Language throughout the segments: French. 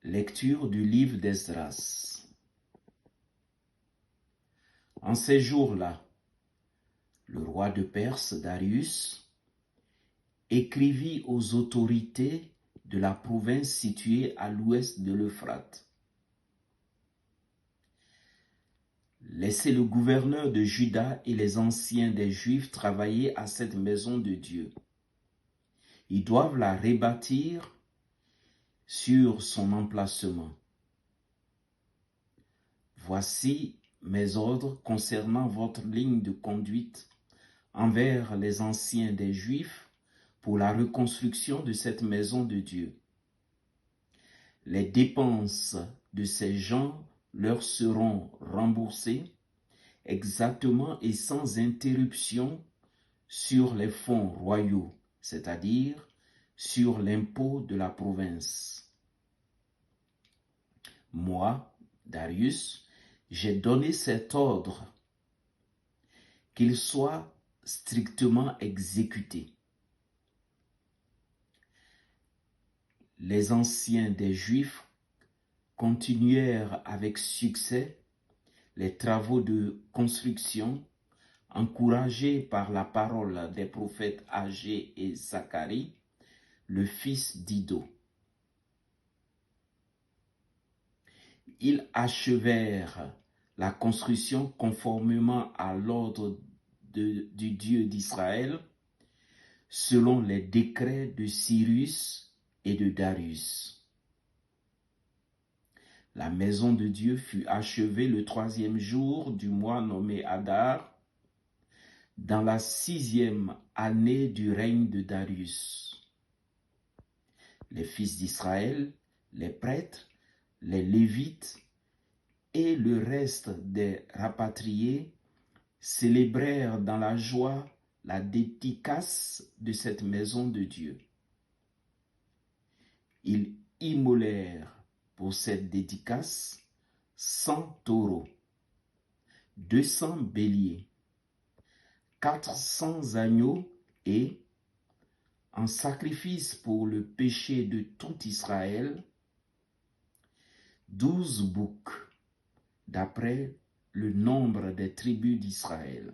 Lecture du livre d'Esdras. En ces jours-là, le roi de Perse, Darius, écrivit aux autorités de la province située à l'ouest de l'Euphrate. Laissez le gouverneur de Juda et les anciens des Juifs travailler à cette maison de Dieu. Ils doivent la rebâtir sur son emplacement. Voici mes ordres concernant votre ligne de conduite envers les anciens des Juifs pour la reconstruction de cette maison de Dieu. Les dépenses de ces gens leur seront remboursées exactement et sans interruption sur les fonds royaux, c'est-à-dire sur l'impôt de la province. Moi, Darius, j'ai donné cet ordre, qu'il soit strictement exécuté. Les anciens des Juifs continuèrent avec succès les travaux de construction, encouragés par la parole des prophètes Agé et Zacharie, le fils d'Iddo. Ils achevèrent la construction conformément à l'ordre du Dieu d'Israël, selon les décrets de Cyrus et de Darius. La maison de Dieu fut achevée le 3e jour du mois nommé Adar, dans la 6e année du règne de Darius. Les fils d'Israël, les prêtres, les Lévites et le reste des rapatriés célébrèrent dans la joie la dédicace de cette maison de Dieu. Ils immolèrent pour cette dédicace 100 taureaux, 200 béliers, 400 agneaux et, en sacrifice pour le péché de tout Israël, 12 boucs, d'après le nombre des tribus d'Israël.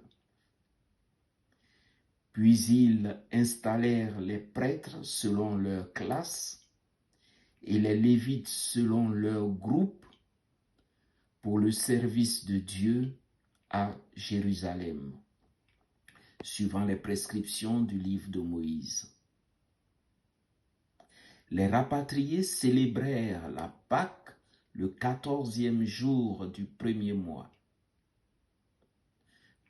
Puis ils installèrent les prêtres selon leur classe et les Lévites selon leur groupe pour le service de Dieu à Jérusalem, suivant les prescriptions du livre de Moïse. Les rapatriés célébrèrent la Pâque le 14e jour du 1er mois.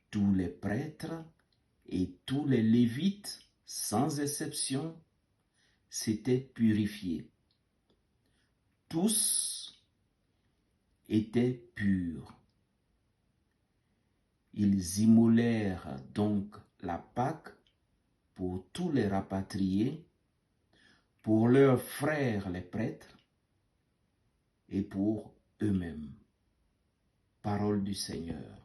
Tous les prêtres et tous les Lévites, sans exception, s'étaient purifiés. Tous étaient purs. Ils immolèrent donc la Pâque pour tous les rapatriés, pour leurs frères les prêtres et pour eux-mêmes. Parole du Seigneur.